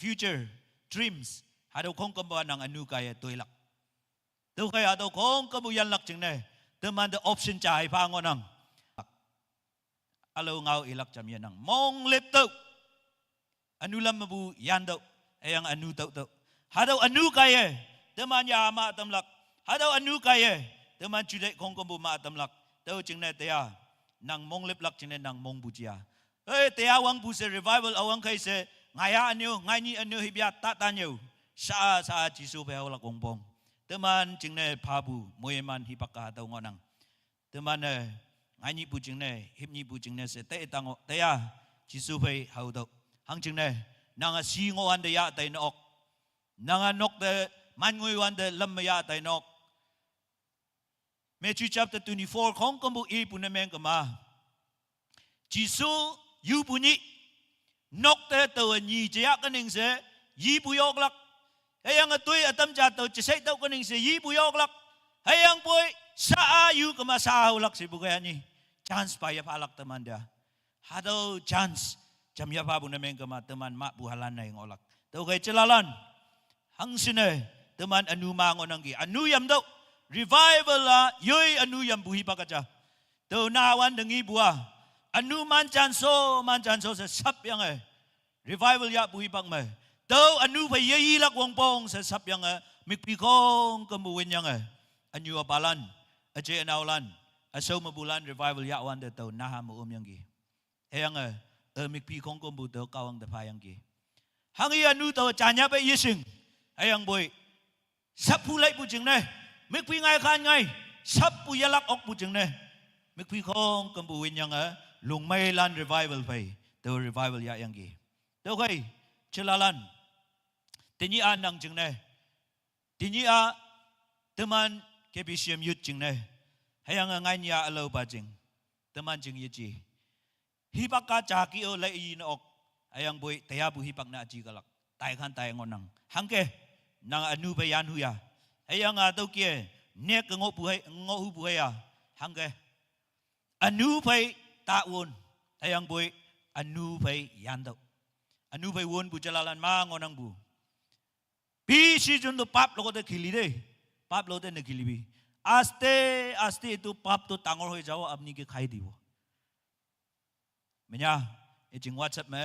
future dreams หาดูคงกำบันนังอนุกายตัวหลักตัวใครหาดูคงกำบุยันหลักจึงเนี่ยตัวมันthe option จ่ายพางอนังอาลูเงาอีหลักจำยันนังมองเล็บตัวอนุลำมาบูยันตัวยังอนุตัวหาดูอนุกายตัวมันยามาตำลักหาดูอนุกายตัวมันจุดคงกำบุมาตำลักตัวจึงเนี่ยเตียนังมองเล็บหลักจึงเนี่ยนังมองบุจียเตียวังบุเส revival เอาวังใครเสไงอันนี้ไงนี่อันนี้ฮิบยาตาตานิวซาจิสุเปเอาหลักองปองแต่มันจึงเนี่ยพาบุมวยมันฮิปักกาตัวงอนังแต่มันเนี่ยไงนี่บุจึงเนี่ยฮิบนี่บุจึงเนี่ยเสเตะตังเตียจิสุเปเอาตัวหังจึงเนี่ยนางสีงวันเดียแต่นอกนางนกเดมันงวยวันเดลำมยาแต่นอกMatthew chapter 24ของกำบุอีปุณเมงกมาจิสุยูปุญินกเตตัวยีเจียกันหนึ่งเสยีปุยอกลักให้ยังตัวอัตมจัดตัวจะใช้ตัวกันหนึ่งเสยีปุยอกลักให้ยังปุยสาอยู่กับมาสาหุลักสิบุกยันนี่ chance ไปยาพาลักteman dia hado chance จำยาพาปุณเมงกมาteman mak buhalan na yung olakตัวใครเจริญหังสิเนteman anuมางอนังกีanuยามตัวrevival ละย้อยอนุยามบุหิปากจ้าตัวนาวันดึงอีบัวอนุมันจันโซเสสับยังไง revival ยาบุหิปักไหมตัวอนุไปย้อยลักวงปองเสสับยังไงมิกพิคงกำบุญยังไงอนุอาบาลันอเจนาวลันอโซมาบุลัน revival ยาวันเดตัวนาฮามุยังกียังไงมิกพิคงกำบุตัวเกาวังเดพายังกีหังอีอนุตัวจานยาไปยิสิงยังบุยสับผู้ไล่บุจึงเนี่ยมิกพีไงขันไงสับปุยลักออกปุจึงเนี่ยมิกพีคงกำบุญยังลุงไม่ลัน revival ไปตัว revival ยายังกี่ตัวใครเชลาลันทีนี้นังจึงเนี่ยทีนี้ตัวมัน KBCM ยุดจึงเนี่ยให้ยังไงเนี่ยอโลบาจึงตัวมันจึงยุดจีฮิปักกาจากีโอเลยอีนออกให้ยังบุยแต่ยาบุฮิปักนาจีกลักตายขันตายงอนังหังเกนังอนุไปยันหุยาให้ยังตัวเกี่ยเนี่ยก็งอหูบุยหังเกอนุไปตาวนให้ยังบุยอนุไปยันตัวอนุไปวนบุจลาลันมางอนังบุปีซีจนตัวปั๊บเราก็ได้คิลีได้ปั๊บเราได้นึกคิลีบีอาสเตตัวปั๊บตัวตังอหอยเจ้าอับนี้ก็ใครดีวะไม่เนี่ยจริงว่าชัดไหม